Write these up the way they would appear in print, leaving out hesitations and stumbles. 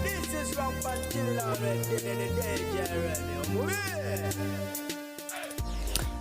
This is from Pantilla in the danger.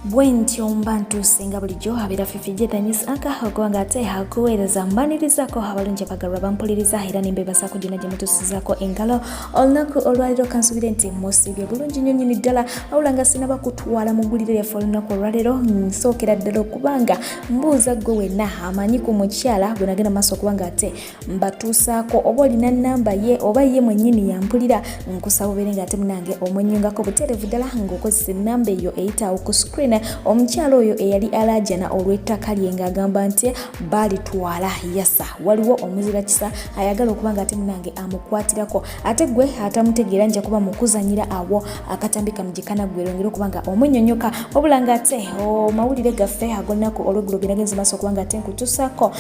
Bwentyo mbantu singa bulijjo abeera fifije Dennis akahagwanga ate hakuweereza mbanirizaako abalungi abagalwa bampuliriza era nembebazaako gyonna gye mutusizaako engalo olunaku olwaleero kansubire nti musibye bulungi nnyo nnyini ddala wabula nga sinaba kutwala mu ggulire lyaffe olunaku olwaleero nsookera ddala okubanga mbuuza ggwe wenna amanyi ku mukyala gwe nagenda maaso okubanga ate mbatuusaako oba olina nnamba ye oba ye mwennyini yampulira nkusaba obeere nga ate munange omwenyungako buteerevu ddala ng'okozesa ennamba eyo eyitaawo ku screen. Omukyala oyo eyali alajana olw'ettaka lye ng'agamba nti balitwala yasa waliwo omuzira kisa ayagala okubanga ate munange amukwatirako ate gwe atamutegeera nja kuba mukuzanyira awo akatambika mujikana gwerongera okubanga omwenyonyoka wabula nga ate mawulire gaffe ag'olunaku olw'eggulo genagenze maaso okubanga ate nkutuusaako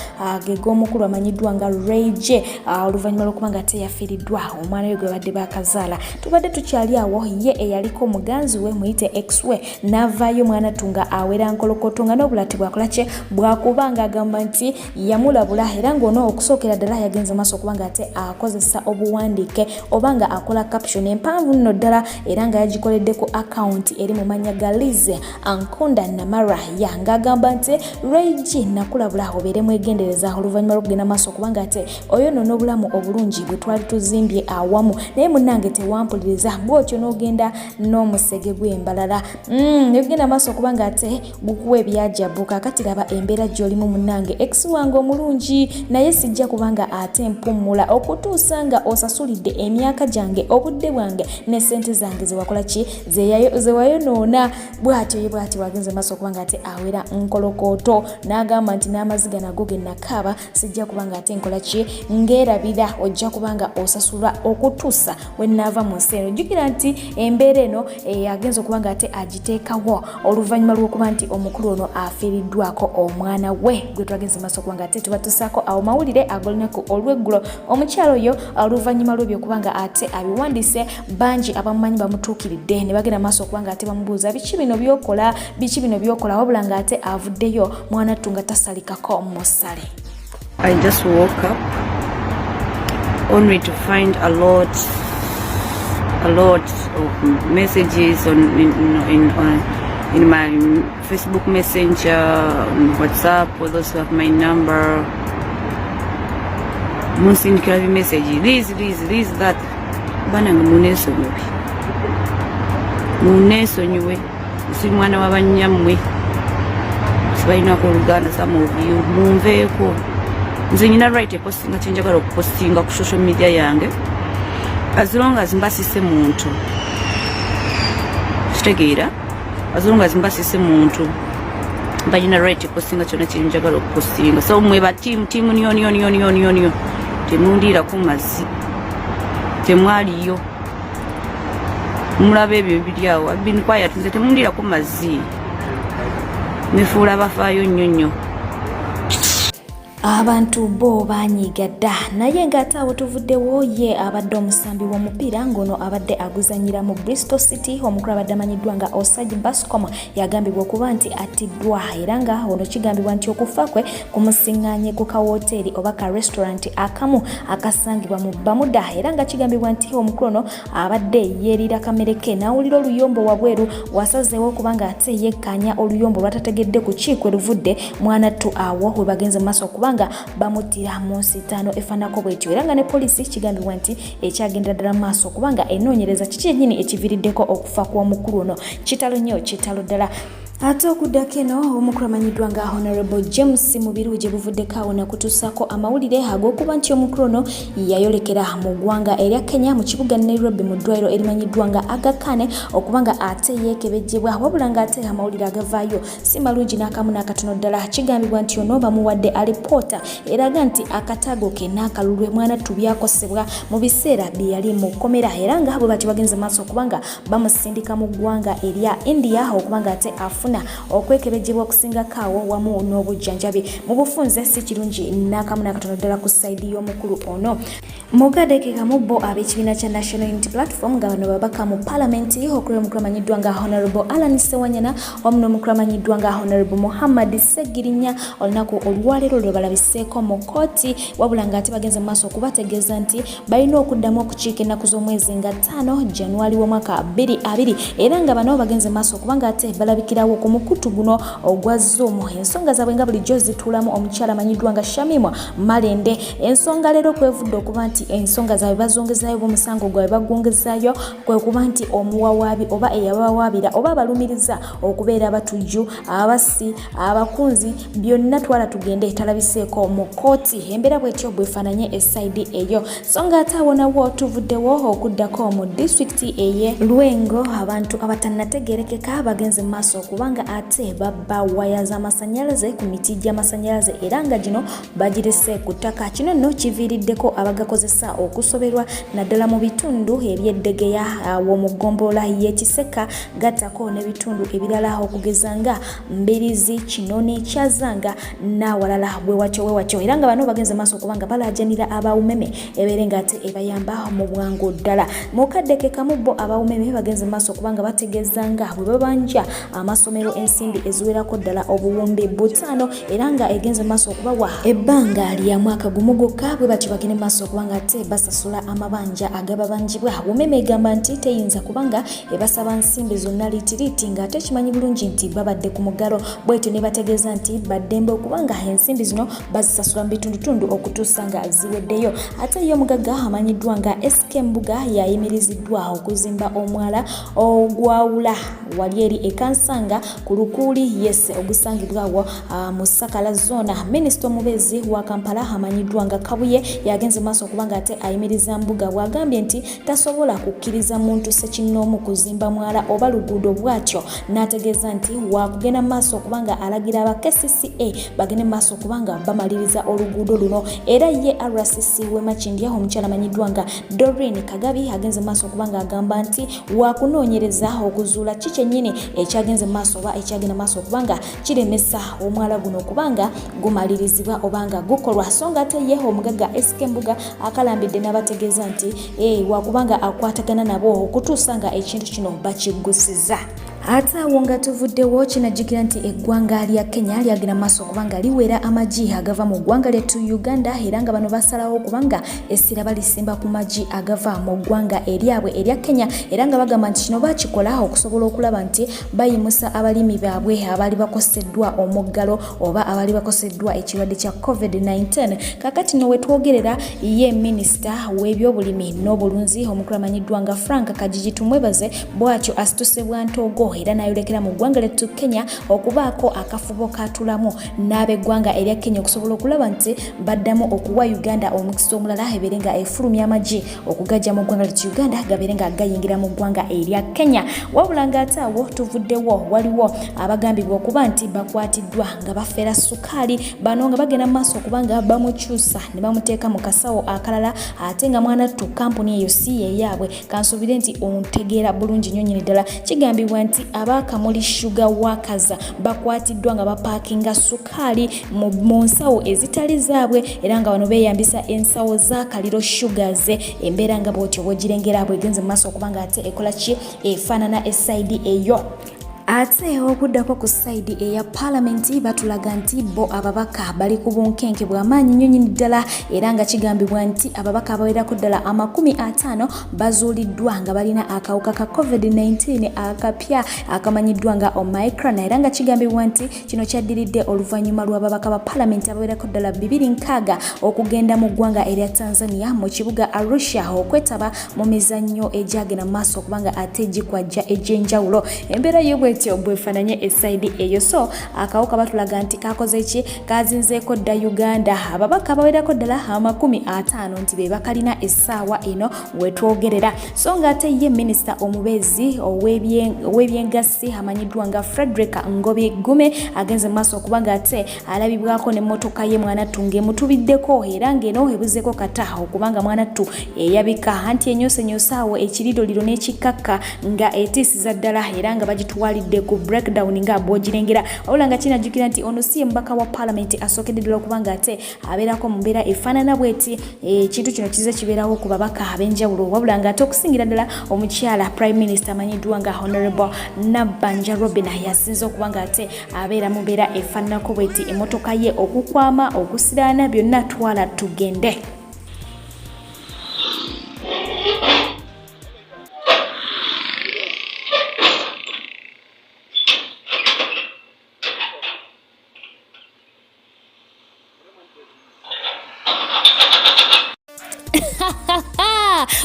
geg'omukulu amanyiddwa nga Rage oluvannyuma lw'okubanga ate yafiiriddwa omwana we gwe badde bakazaala tubadde tukyali awo ye eyaliko muganzi we muyite ex we n'avaayo mwana tunga awera nkolokoto nga n'obulati bwakolakye bwakubanga agamba nti yamulabula era ng'ono okusookera ddala yagenze maaso okubanga ate akozesa obuwandiike obanga akola caption empanvu nno ddala era nga yagikoledde ku account eri mu mannya ga Lize Ankonda Namara ng'agamba nti Rage nakulabula obeere mwegendereza oluvannyuma lw'okugenda maaso okubanga ate oyo nno n'obulamu obulungi bwe twali tuzimbye awamu naye munnange tewampuliriza bw'otyo n'ogenda n'omusege gw'embalala negenda maaso okubanga ate gukuwa ebyajabu kakati laba embeera gy'olimu munnange ex wange omulungi naye sijja kubanga ate mpummula okutuusa nga osasulidde emyaka gyange obudde bwange ne ssente zange zewakola ki zewayonoona bw'atyo ye bw'atyo wagenze maaso okubanga ate awera nkolokooto n'agamba nti n'amaziga nago ge nakaaba sijja kubanga ate nkola ki ngeerabira ojja kubanga osasulwa okutuusa we nnaava mu nsi eno jjukira nti embeera eno agenze okubanga ate agiteekawo oluvannyuma lw'okuba nti omukulu ono afiiriddwako omwana we gwe twagenze maaso okubanga ate tubatusaako awo mawulire ag'olunaku olw'eggulo omukyalo oyo oluvannyuma lw'ebyokubanga ate abiwandiise bangi abamumanyi bamutuukiridde ne bagenda maaso okubanga ate bamubuuza biki bino by'okola wabula nga ate avuddeyo mwana tunga tasalikako musale. I just woke up only to find a lot of messages in my Facebook Messenger, on WhatsApp, for those who have my number. Munsindikira bi message this that bananga munesonyiwe si mwana w'abanyammwe sibalina ku Luganda some of you munveeko nze nyina right postinga kyenjagala okupostinga ku social media yange as long as mbasise muntu kitegeera as long as mbasise muntu mbalina right postinga kyonna kyenjagala okupostinga so mwe ba team niyo temundira ku mazzi temwaliyo mulabe ebyo ebiryawo I've been quiet nze temundira ku mazzi mefuula bafaayo nnyo abantu bo banyiga dda naye ng'ate abo tuvuddewo ye abadde omusambi w'omupiira ng'ono abadde aguzanyira mu Bristol City omukulu abadde amanyiddwa nga Osage Bascom yagambibwa okuba nti atiddwa era nga ono kigambibwa nti okufa kwe kumusiŋŋaanye ku kawoteeri oba ka restaurant akamu akasangibwa mu Bermuda era nga kigambibwa nti omukulu ono abadde yeerira kamereke n'awulira oluyombo wabweru wasazeewo okubanga ate yekkaanya oluyombo lwatategedde ku kiiko luvudde mwanattu awo we bagenze mu maaso okuba nga bamutira mu nsitaano efaanako bwetyo era nga ne poliisi kigambibwa nti ekyagendera ddala maaso okubanga enoonyereza kiki yennyini ekiviiriddeko okufa kw'omukulu ono kitalo ddala. Ate okuddako eno omukulu amanyiddwa nga Honorable James Mubiru gye buvuddeko awo nakutuusaako amawulire ag'okuba nti omukulu ono yayolekera mu ggwanga erya Kenya mu kibuga Nairobi mu ddwaliro erimanyiddwa nga Aga Khan okubanga ate yeekebejjebwa wabula nga ate amawulire agavaayo si malungi n'akamu n'akatono ddala kigambibwa nti ono bamuwadde alipoota eraga nti akataago ke n'akalulwe mwanattu byakosebwa mu biseera bye yali mu kkomera era nga bwe bati bagenze maaso okubanga bamusindika mu ggwanga erya India okubanga ate afuna okufuna okwekebejjebwa okusingakaawo wamu n'obujjanjabi mu bufunze si kirungi n'akamu n'akatono ddala ku sayidi y'omukulu ono. Mu kadeekeka mu bo ab'ekibiina kya National Unity Platform nga bano babaka mu paalamenti okuli omukulu amanyiddwa nga Honorable Alan Sewanyana wamu n'omukulu amanyiddwa nga Honorable Muhammad Segirinya olunaku olwaleero lwe balabiseeko mu kooti wabula ng'ate bagenze mu maaso okubategeeza nti balina okuddamu okukiika ennaku z'omwezi nga 5 January w'omwaka 2020 era nga bano bagenze mu maaso okuba ng'ate balabikirawo ku mukutu guno ogwa Zoom. Ensonga zaabwe nga bulijjo zituulamu omukyala amanyiddwa nga Shamimwa Malende. Ensonga leero kwevudde okuba nti ensonga zaabwe bazongezaayo b'omusango gwabwe bagwongezaayo kwe kuba nti omuwawaabi oba eyabawaabira oba abalumiriza okubeera abatujju abasi abakunzi byonna twala tugende talabiseeko mu kooti. Embeera bwetyo bwefaananye esaidi eyo so nga ate awonawo tuvuddewo okuddako mu disitulikiti eye Lwengo abantu abatannategeerekeka bagenze mu maaso okubanga ate babba waya z'amasannyalaze ku miti gy'amasannyalaze era nga gino bagirese ku ttaka. Kino nno kiviiriddeko abagakozesa okusoberwa naddala mu bitundu eby'eddegeya w'omugombolola y'ekiseka gattako n'ebitundu ebirala okugeza nga Mbirizi, Kinoni, Kyazanga n'awalala bwewatyo era nga bano bagenze maaso okubanga balaajanira abawumeme ebeere ng'ate ebayamba mu bwangu ddala. Mu kaddekeka mu bo abawumeme bagenze maaso okubanga bategeeza nga bwe babanja amasomero ensimbi eziwerako ddala obuwumbi 5 era nga egenze maaso okubawa ebbanga lya mwaka gumu gwokka bwe batyo bagende maaso okubanga ate basasula amabanja agababanjibwa. Wumeme egamba nti teyinza kubanga ebasaba nsimbi zonna liitiriti ng'ate kimanyi bulungi nti babadde ku mugalo bwetyo ne bategeeza nti baddembe okubanga ensimbi zino bazisasula mu bitundutundu okutuusa nga ziweddeyo. Ate ye omugagga amanyiddwa nga SK Mbuga yayimiriziddwa okuzimba omwala ogwawula wali eri ekansanga ku Lukuuli ogusangibwawo mu Sakala zona. Minisita omubezi wa Kampala amanyiddwa nga Kabuye yagenze maaso okubanga ate ayimiriza Mbuga bw'agambye nti tasobola kukkiriza muntu sekinnoomu kuzimba mwala oba luguudo bwatyo n'ategeeza nti wakugenda maaso okubanga alagira aba KCCA bagende maaso okubanga bamaliriza oluguudo luno. Era ye RCC w'Emakindya omukyala amanyiddwa nga Doreen Kagabi agenze maaso okubanga agamba nti wakunoonyereza okuzuula kikyennyini ekyagenze maaso oba ekyagenda maaso okubanga kiremesa omwala guno okubanga gumalirizibwa obanga gukolwa. So nga ate ye omugagga SK Mbuga akalambidde n'abategeeza nti wakubanga akwatagana nabo okutuusa nga ekintu kino bakigusiza. Ate awo nga tuvuddewo kinajjukira nti eggwanga lya Kenya lyagenda maaso okubanga liwera amagi agava mu ggwanga lyettu Uganda era nga bano basalawo okubanga essira balisimba ku magi agava mu ggwanga eryabwe erya Kenya era nga bagamba nti kino bakikola okusobola okulaba nti bayimusa abalimi baabwe abaali bakoseddwa omuggalo oba abaali bakoseddwa ekirwadde kya COVID-19. Kakati no wetwogerera ye minisita w'ebyobulimi n'obulunzi omukulu amanyiddwa nga Frank Kajiji tumwebaze bwatyo asituse bwa ntogo era nayolekera mu ggwanga lyettu Kenya okubaako akafubo katulamu n'abeggwanga erya Kenya okusobola okulaba nti baddamu okuwa Uganda omukisa omulala ebeere nga efulumya amagi okugajja mu ggwanga lyettu Uganda gabeere nga gayingira mu ggwanga erya Kenya. Wabula ng'ate awo tuvuddewo waliwo abagambibwa okuba nti bakwatiddwa nga bafeera sukaali bano nga bagenda mu maaso okubanga bamukyusa ne bamuteeka mu kasawo akalala ate nga mwanattu kampuni eyo si yeyaabwe. Kansuubire nti ontegeera bulungi nnyo nnyini ddala. Kigambibwa nti abakamuli sugar workers bakwatiddwa nga bapaakinga sukaali mu nsawo ezitali zaabwe era nga bano beeyambisa ensawo z'akaliro sugars. Embeera nga bwotyo bwogirengera bwegenze mu maaso okubanga ate ekola ki efaanana esaidi eyo. Ate okuddako ku sayidi eya paalamenti batulaga nti bo ababaka bali ku bunkenke bw'amaanyi nnyo nnyini ddala era nga kigambibwa nti ababaka abawerako ddala 50 bazuuliddwa nga balina akawuka ka COVID-19 akapya akamanyiddwa nga Omicron era nga kigambibwa nti kino kyaddiridde oluvannyuma lw'ababaka ba paalamenti abawerako ddala 260 okugenda mu ggwanga erya Tanzania mu kibuga Arusha okwetaba mu mizannyo egyagenda mu maaso okubanga ate gikwajja egy'enjawulo. Embeera y'obwetyo bwefaananye esaidi eyo. So akawuka batulaga nti kakoze eki kazinzeeko dda Uganda ababaka abawerako ddala 50 nti be bakalina essaawa eno wetwogerera. So nga ate ye minisita omubezi ow'ebyengassi amanyiddwa nga Frederick Ngobi Gume agenze mu maaso okubanga ate alabibwako n'emmotoka ye mwanattu ng'emutubiddeko era ng'eno ebuzeeko kata okubanga mwanattu eyabika anti enyosenyosaawo ekiridoliro n'ekikakka nga etiisiza ddala era nga bagitwalidde twadde ku breakdown nga bwogirengera wabula nga kinajjukira nti ono si mbaka wa parliament asookeddera okubanga ate abeerako mu mbeera efaanana bweti ekintu kino kize kibeerawo ku babaka ab'enjawulo wabula nga ate okusingira ddala omukyala prime minister amanyiddwa nga honorable Nabbanja Robin yasinze okubanga ate abeera mu mbeera efaananako bweti emmotoka ye okukwama okusiraana byonna twala tugende.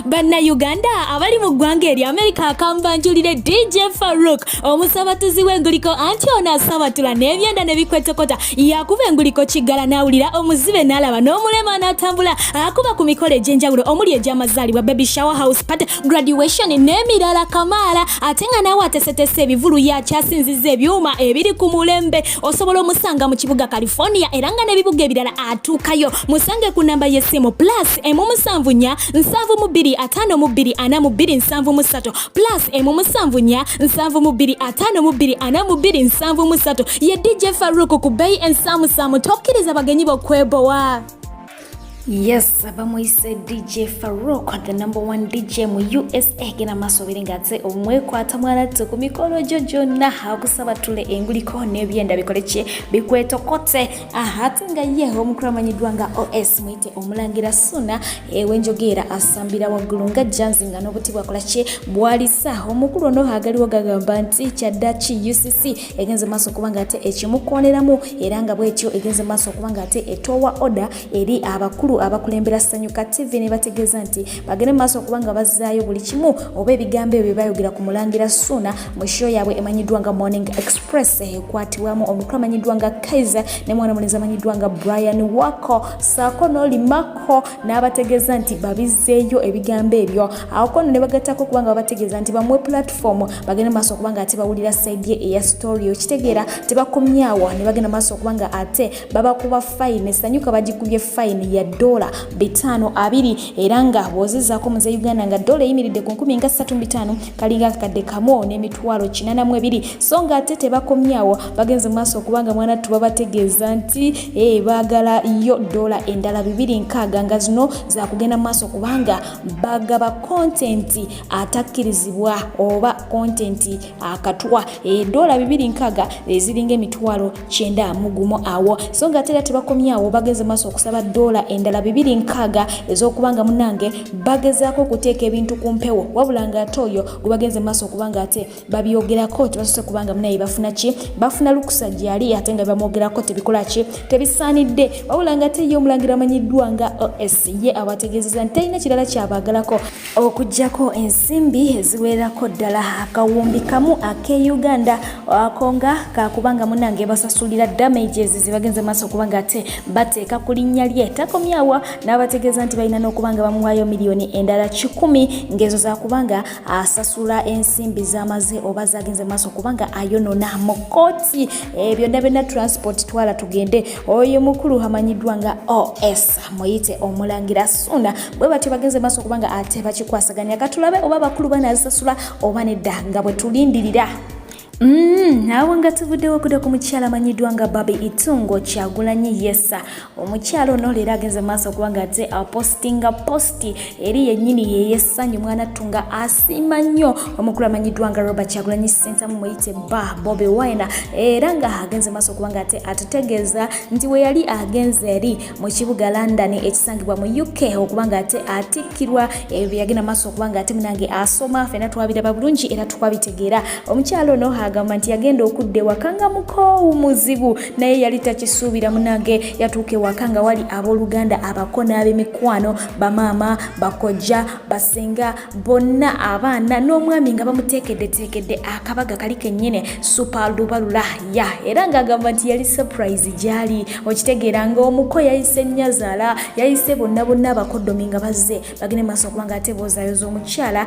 Bannayuganda abali mu ggwanga eri Amerika akambanjulire DJ Farouk omusabatuzi w'enguliko anti ono asabatula n'ebyenda ne bikwetokota yakuba enguliko kiggala n'awulira omuzibe n'alaba n'omulema n'atambula akuba ku mikolo egy'enjawulo omuli egy'amazaalibwa baby shower house party graduation n'emirala kamaala ate nga naawe atesetese ebivulu yakyasinziza ebyuma ebiri ku mulembe osobola omusanga mu kibuga California era nga n'ebibuga ebirala atuukayo musange ku namba y'essimu plus emu74 7252473 plus emu74 7252473 ye DJ Farouk ku Bay and Samu tokkiriza bagenyi bokwebowa. Yes, abamuyise DJ Farouk, the number one DJ mu USA gena masobere ngatse omwekwata mwana tse ku mikolo jojona hakusabatule enguliko n'ebyenda bikoleche bikwetokote ahate nga ye omukramanyidwa nga OS mwite omulangira Suna wenjogera asambira waggulu nga janzinga n'obutibwa kolache bwalisa omukulu no hagaliwo gagamba nti kyaddachi UCC egenze maso kubanga ate ekimukoneramu era nga bwetyo egenze maso kubanga ate etowa order eri abakulu abakulembera Sanyuka TV ne bategeza nti bagene maso kubanga bazaayo buli kimu oba ebigambo ebyo bayogera ku mulangira Suna mu show yabwe emanyiddwa nga Morning Express ekwatiwamu omukulu amanyiddwa nga Kaiser ne mwana muleza amanyiddwa nga Brian Wako Sako n'Olimako n'abategeza nti babizeeyo ebigambo ebyo awo kono ne bagatako kubanga bategeza nti bamwe platform bagene maso kubanga ate bawulira side ye eya story okitegeera tebakomyawo ne bagena maso kubanga ate baba kuba fine Sanyuka bagikubye fine ya $520 era nga bwozizaako muze Uganda nga dola eyimiridde ku 135 kalinga kadde kamo n'emitwalo 82 so nga ate tebakomyawo bagenze maaso kubanga mwana tuba bategeeza nti baagala yo dola endala 260 nga zino za kugenda maaso kubanga bagaba content atakkirizibwa oba content akatwa dola 260 eziringa emitwalo 91 awo so nga ate tebakomyawo bagenze maaso okusaba dola endala 260 ezokubanga munange bagezaako okuteeka ebintu ku mpewo wabula nga ate oyo gubagenze maaso kubanga ate babyogerako tebasose kubanga munaye bafuna ki bafuna lukusa gyali ate nga bamwogerako tebikola ki tebisaanidde wabula nga ate ye omulangira amanyiddwa nga OS ye abategeezeza nti talina kirala kyabaagalako okuggyako ensimbi eziwererako ddala akawumbi kamu ak'Uganda ako nga kakubanga munange basasulira damages zibagenze maaso kubanga ate bateeka ku linnya lye takomyawa n'abategeeza nti balina n'okubanga bamuwaayo miliyoni endala 10 ngezo za kubanga asasula ensimbi z'amaze oba zagenze maaso kubanga ayonona mu kooti byonna byonna transport twala tugende oyo mukulu amanyiddwa nga OS muyite omulangira Suna bwe batyo bagenze maaso kubanga ate bakikwasaganya katulabe oba bakulu banazisasula oba nedda nga bwe tulindirira. Nawe nga tuvuddewo kudda ku mukyala amanyiddwa nga Baby Itungo Kyagulanyi Yesa omukyala ono leero agenze maaso kubanga ate apostinga posti eri yennyini yeyesanyu mwana tunga asiima nnyo omukulu amanyiddwa nga Robert Kyagulanyi Center muyite Bobi Wine era nga agenze maaso kubanga ate atutegeeza nti we yali agenze eri mu kibuga London ekisangibwa mu UK okubanga ate atikkirwa ebyo yagenda maaso kubanga ate munange asoma fena twabiraba bulungi era tukwabitegeera omukyala ono agamba nti yagenda okudde wakanga muko muzibu naye yali takisuubira munange yatuuke wakanga wali abooluganda abako n'ab'emikwano bamaama bakojja basenga bonna abaana n'omwami nga bamuteekeddeteekedde akabaga kali kennyine super lubalula ya era ng'agamba nti yali surprise gyali okitegeera ng'omuko yayise nnyazaala yayise bonna abakoddomi nga bazze bagende maaso okubanga ate boozaayoza omukyala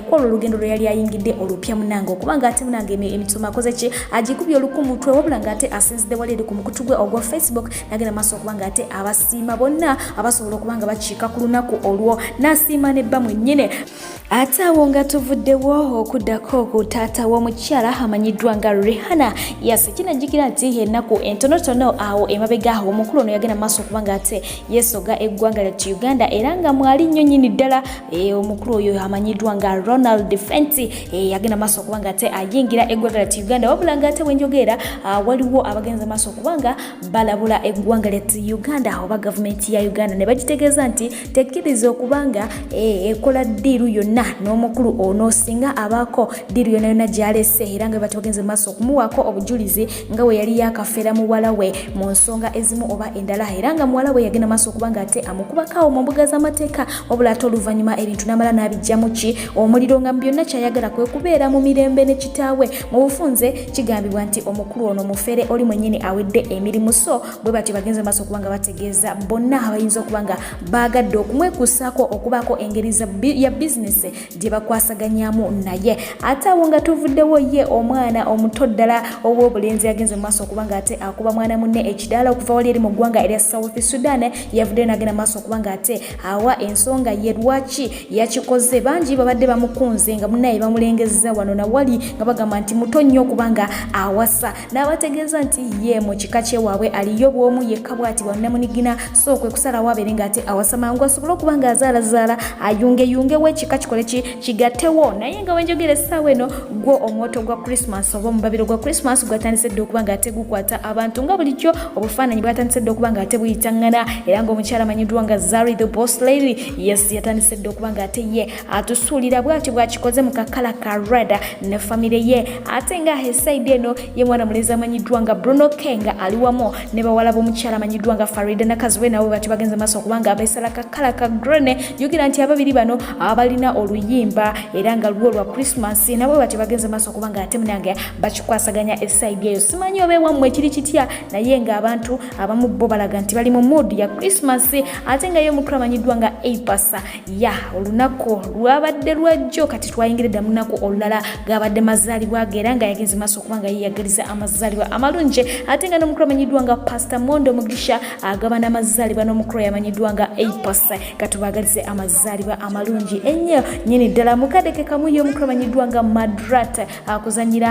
kwolwo olugendo lwe yali ayingidde olupya munange okubanga ate munange emitoma akoze ki agikubye olukumutwe wabula nga ate asinzidde waleeri ku mukutu gwe ogwa Facebook nagenda maaso okubanga ate abasiima bonna abasobola okubanga bakiika ku lunaku olwo n'asiima nebba mwennyine Ate awo nga tuvuddewo okuddako ku taata w'omukyala amanyiddwa nga Rihanna. Yes, kinajjukira nti ennaku entonotono awo emabega awo omukulu ono yagenda maaso okuba nga ate yeesoga eggwanga lyattu Uganda era nga mwali nnyo nnyini ddala omukulu oyo amanyiddwa nga Ronald Fenty yagenda maaso okuba nga ate ayingira eggwanga lyattu Uganda wabula nga ate wenjogera waliwo abagenza maaso okuba nga balabula eggwanga lyattu Uganda oba gavumenti ya Uganda ne bagitegeeza nti tekkiriza okuba nga ekola ddiiru yonna n'omukulu ono singa abaako ddiiru yonna gy'alese era nga batubagenze maaso okumuwaako obujulizi nga we yali yakafeera muwala we mu nsonga ezimu oba endala era nga muwala we yagenda maaso okuba nga ate amukubakawo mu mbuga z'amateeka wabula ate oluvannyuma ebintu n'amala n'abijjamu ki omuliro nga byonna kyayagala kwe kubeera mu mirembe ne kitaawe mu bufunze kigambibwa nti omukulu ono mufere oli mwennyini awedde emirimu so bwe batyo bagenze maaso okuba nga bategeeza bonna abayinza okuba nga baagadde okumwekusaako okubaako engeri ya bizinesi gye bakwasaganyamu naye ate awo nga tuvuddewo ye omwana omuto ddala ow'obulenzi yagenze mu maaso okuba nga ate akuba mwana munne ekidaala okuva wali eri mu ggwanga erya South Sudan yavuddeyo n'agenda maaso okuba nga ate awa ensonga ye lwaki yakikoze bangi babadde bamukunze nga munnaye bamulengezza wano nawali nga bagamba nti muto nnyo okubanga awasa n'abategeeza nti ye mu kika kyewaabwe aliyo bw'omu yekka bw'ati bwannamunigina so kwe kusalawo abeere ng'ate awasa mangu asobole okuba nga azaalazaala ayungeyungewo ekika kikole kigattewo naye nga wenjogera essaawa eno gwo omwoto gwa Christmas oba omubabiro gwa Christmas gwatandise dde okuba nga ate gukwata abantu nga bulijjo obufaananyi bwatandise dde okuba nga ate buyitaŋŋana era ng'omukyala amanyiddwa nga Zari the Boss Lady yes yatandise dde okuba nga ate ye atusuulira bw'atyo bw'akikoze mu kakala ka red ne famire ye ate nga esaidi eno ye mwana mulenzi amanyiddwa nga Bruno Kenga ali wamu ne bawala b'omukyala amanyiddwa nga Farida Nakazwe nabo batyo bagenze maaso okuba nga abeesala kakala ka grene yogera nti ababiri bano abalina oluyimba era nga lwo lwa Christmas nabo batyo bagenze maaso okuba nga ate munange bakikwasaganya esaidi eyo simanyi oba ewammwe ekiri kitya naye nga abantu abamu bo balaga nti bali mu mood ya Christmas ate nga ye omukulu amanyiddwa nga Eipasa ya olunaku lwabadde lwajjo kati twayingiridde mu lunaku olulala gabadde mazaalibwa ge era nga yagenze maaso okuba nga yeyagaliza amazaalibwa amalungi ate nga n'omukulu amanyiddwa nga Pastor Mondo Mugisha agaba n'amazaalibwa n'omukulu yamanyiddwa nga Eipasa katubagalize amazaalibwa amalungi ennyo nyini ddala mukadeke kamu ye omukulu amanyiddwa nga Madrat akuzanyira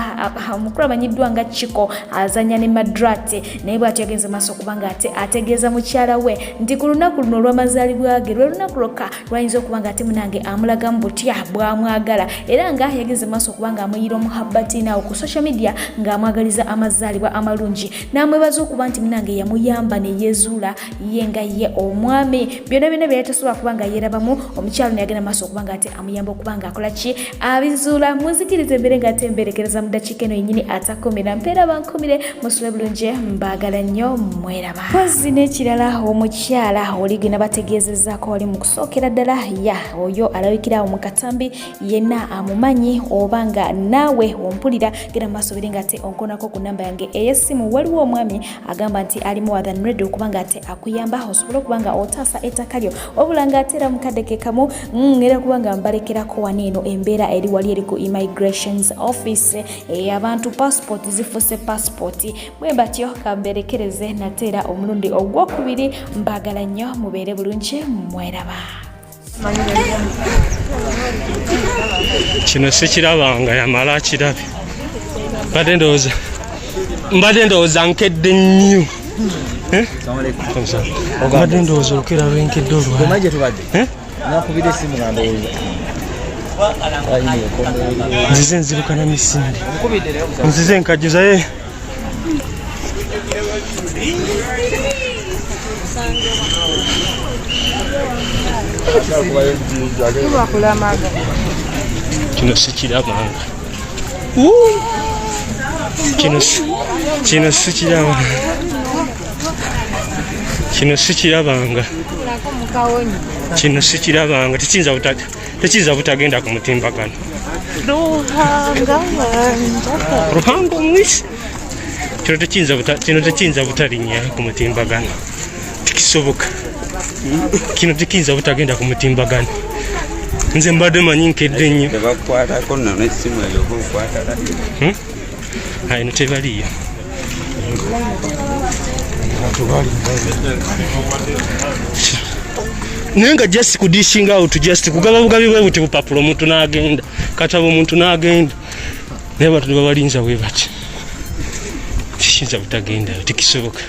omukulu amanyiddwa nga Chiko azanya ne Madrat naye bw'atyo yagenze maaso okuba nga ate ategeeza mukyala we nti ku lunaku luno olw'amazaalibwa ge lwe lunaku lwokka lwayinza okuba nga ate munange amulagamu butya bw'amwagala era nga yagenze maaso okuba nga amuyira omuhabbati naawo ku social media ng'amwagaliza amazaalibwa amalungi n'amwebaza okuba nti munange yamuyamba ne yeezuula ye nga ye omwami byonna byonna bye yatasobola kuba nga yeerabamu omukyalo ne yagenda maaso okuba nga ate amuyamba okuba nga akola ki abizuula muzikiriza embeere ng'ate mbeerekereza mu ddakiika eno yennyini atakomera mpeera bankomire musule bulungi mbaagala nnyo mweraba pozi n'ekirala omukyala oli gwe nabategeezezzaako wali mu kusookera ddala ya oyo alabikira awo mu katambi yenna amumanyi oba nga naawe ompulira genda mu maaso biri ng'ate onkonako ku namba yange ey'essimu waliwo omwami agamba nti ali more than ready okuba nga ate akuyamba osobole okuba nga otaasa ettaka lyo wabula ng'ate era mukadeke kamu era kuba nga mbalekerako wano eno embeera eri wali eri ku immigrations office abantu passport zifuuse passport bwe batyo kamberekereze nate era omulundi ogwokubiri mbaagala nnyo mubeere bulungi mweraba kino sikirabanga yamala akirabe mbadde ndowooza nkedde nnyo mbadde ndowooza olukera lwenkedde olwala nzize nziruka na misinde nzize nkajjuzaye kino sikirabanga kino sikirabanga tekiyinza butagenda ku mutimbagano ruhanga omwisi kino tekiyinza butalinnya ku mutimbagano tekisoboka kino tekiyinza butagenda ku mutimbagano nze mbadde manyi nkedde nnyo eno tebaliyo nenga just kudishing out just kugaba bugabi bwe buti bupapulo omuntu n'agenda katabo omuntu n'agenda naye batu babalinza bwe bati kishinza butagenda tikisoboka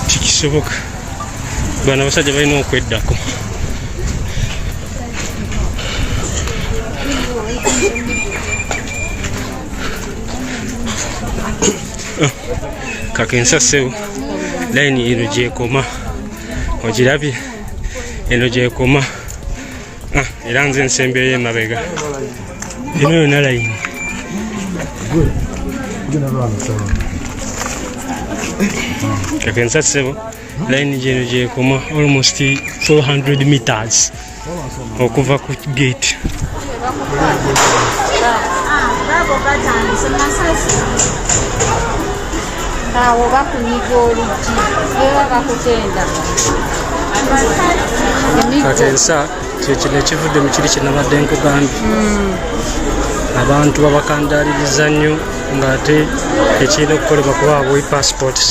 tikisoboka bana basajja balina okweddako kakensa sewo layini eno gyekoma ogirabye eno gyekoma era nze ensembeyo emabega eno yona layini kakensa sewo layini gyeno gyekoma almost 400 meters okuva ku gate awo bakunyiga olugi era bakutenda kakensa kyekino ekivudde mu kiri kyenabadde nkugambye abantu babakandaliriza nnyo ng'ate ekirina okukolebwa kubaabwa passports